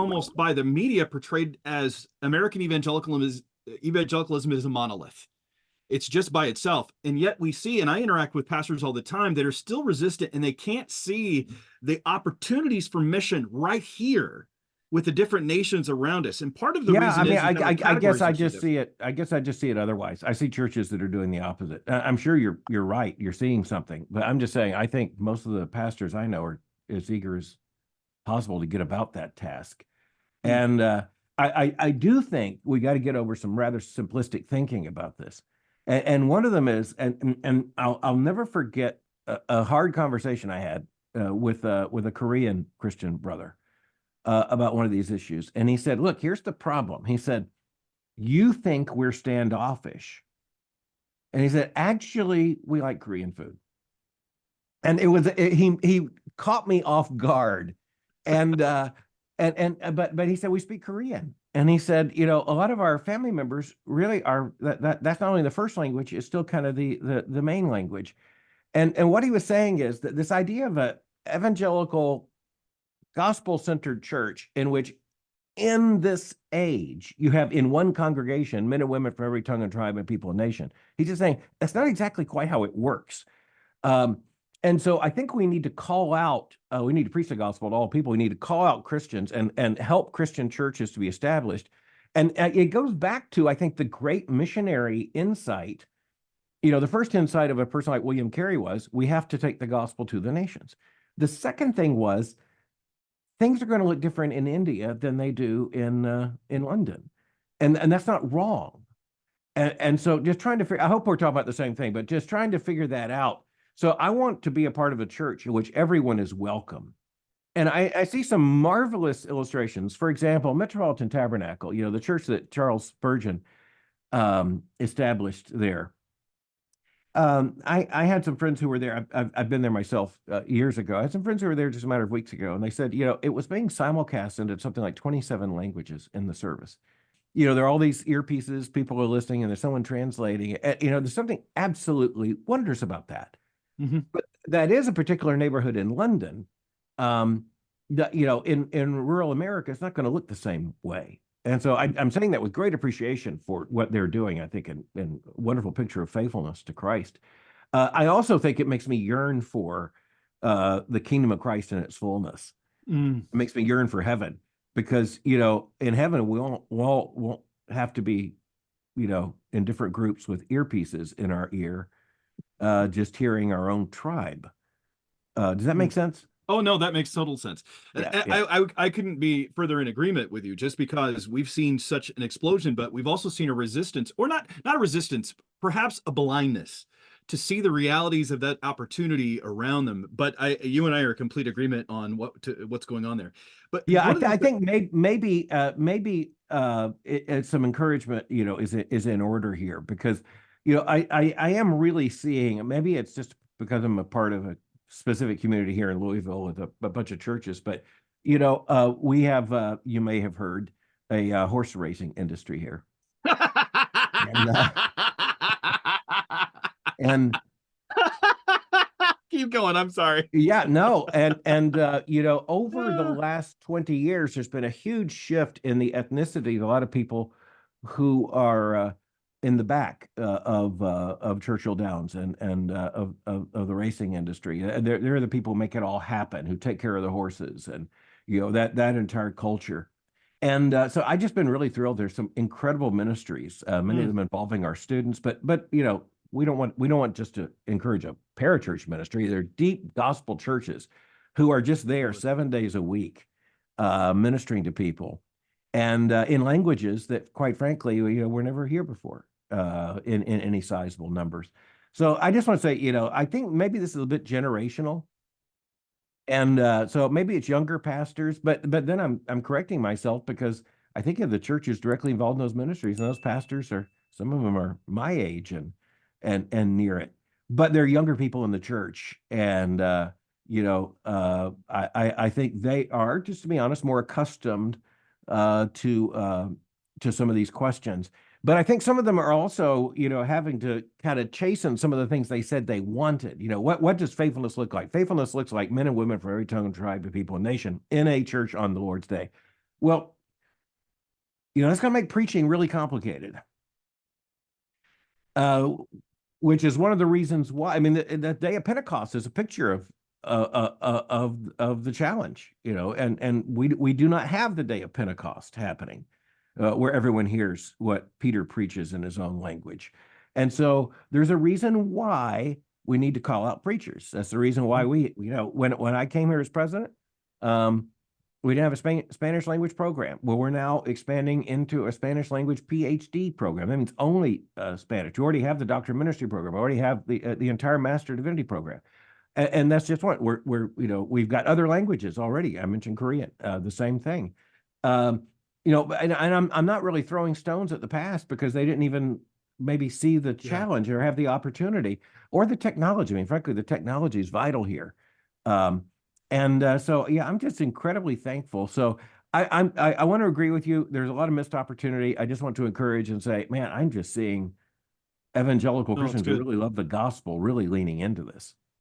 almost by the media portrayed as American evangelicalism is a monolith. It's just by itself. And yet we see, and I interact with pastors all the time that are still resistant, and they can't see the opportunities for mission right here with the different nations around us. And part of the reason I guess I just see it. I guess I just see it otherwise. I see churches that are doing the opposite. I'm sure you're right. You're seeing something, but I'm just saying, I think most of the pastors I know are as eager as possible to get about that task. And I do think we got to get over some rather simplistic thinking about this. And one of them is, and I'll never forget a hard conversation I had with a Korean Christian brother about one of these issues. And he said, look, here's the problem. He said, you think we're standoffish. And he said, actually, we like Korean food. And he caught me off guard. And but he said, we speak Korean. And he said, a lot of our family members really are, that's not only the first language, it's still kind of the main language. And what he was saying is that this idea of an evangelical gospel-centered church in which in this age you have in one congregation men and women from every tongue and tribe and people and nation. He's just saying that's not exactly quite how it works. And so I think we need to call out, we need to preach the gospel to all people. We need to call out Christians and help Christian churches to be established. And it goes back to, I think, the great missionary insight. The first insight of a person like William Carey was, we have to take the gospel to the nations. The second thing was, things are going to look different in India than they do in London. And that's not wrong. And so just trying to figure, I hope we're talking about the same thing, but just trying to figure that out. So I want to be a part of a church in which everyone is welcome. And I see some marvelous illustrations. For example, Metropolitan Tabernacle, the church that Charles Spurgeon established there. I had some friends who were there. I've been there myself years ago. I had some friends who were there just a matter of weeks ago, and they said, it was being simulcast into something like 27 languages in the service. There are all these earpieces, people are listening, and there's someone translating. There's something absolutely wondrous about that. Mm-hmm. But that is a particular neighborhood in London. In rural America, it's not going to look the same way. And so I'm saying that with great appreciation for what they're doing, I think, and wonderful picture of faithfulness to Christ. I also think it makes me yearn for the kingdom of Christ in its fullness. It makes me yearn for heaven, because, in heaven, we won't have to be, in different groups with earpieces in our ear, just hearing our own tribe. Does that make sense? Oh, no, that makes total sense. Yeah. I couldn't be further in agreement with you, just because we've seen such an explosion, but we've also seen a resistance, or not a resistance, perhaps a blindness to see the realities of that opportunity around them. But you and I are in complete agreement on what's going on there. But yeah, I think maybe some encouragement, is in order here, because, I am really seeing, maybe it's just because I'm a part of a specific community here in Louisville with a bunch of churches, but we have, you may have heard, a horse racing industry here. and keep going, I'm sorry. Yeah, no, and over the last 20 years, there's been a huge shift in the ethnicity of a lot of people who are in the back of Churchill Downs and of the racing industry. They're the people who make it all happen, who take care of the horses, and that entire culture. And so I've just been really thrilled. There's some incredible ministries, many of them involving our students, but we don't want just to encourage a parachurch ministry. They're deep gospel churches who are just there 7 days a week, ministering to people, and in languages that, quite frankly, were never here before in any sizable numbers. So I just want to say, I think maybe this is a bit generational, and so maybe it's younger pastors, but then I'm correcting myself, because I think of the churches directly involved in those ministries, and those pastors some of them are my age and near it, but they're younger people in the church, and I think they are, just to be honest, more accustomed to some of these questions. But I think some of them are also, having to kind of chasten some of the things they said they wanted. What does faithfulness look like? Faithfulness looks like men and women from every tongue and tribe of people and nation in a church on the Lord's day. Well, that's going to make preaching really complicated. Which is one of the reasons why. I mean, the day of Pentecost is a picture of the challenge, and we do not have the day of Pentecost happening, where everyone hears what Peter preaches in his own language, and so there's a reason why we need to call out preachers. That's the reason why when I came here as president, we didn't have a Spanish language program. Well, we're now expanding into a Spanish language PhD program. That means only Spanish. We already have the Doctor of Ministry program. We already have the entire Master of Divinity program, and that's just one. We've got other languages already. I mentioned Korean, the same thing. And I'm not really throwing stones at the past because they didn't even maybe see the challenge or have the opportunity or the technology. I mean, frankly, the technology is vital here. So I'm just incredibly thankful. So I want to agree with you. There's a lot of missed opportunity. I just want to encourage and say, man, I'm just seeing evangelical Christians who really love the gospel really leaning into this.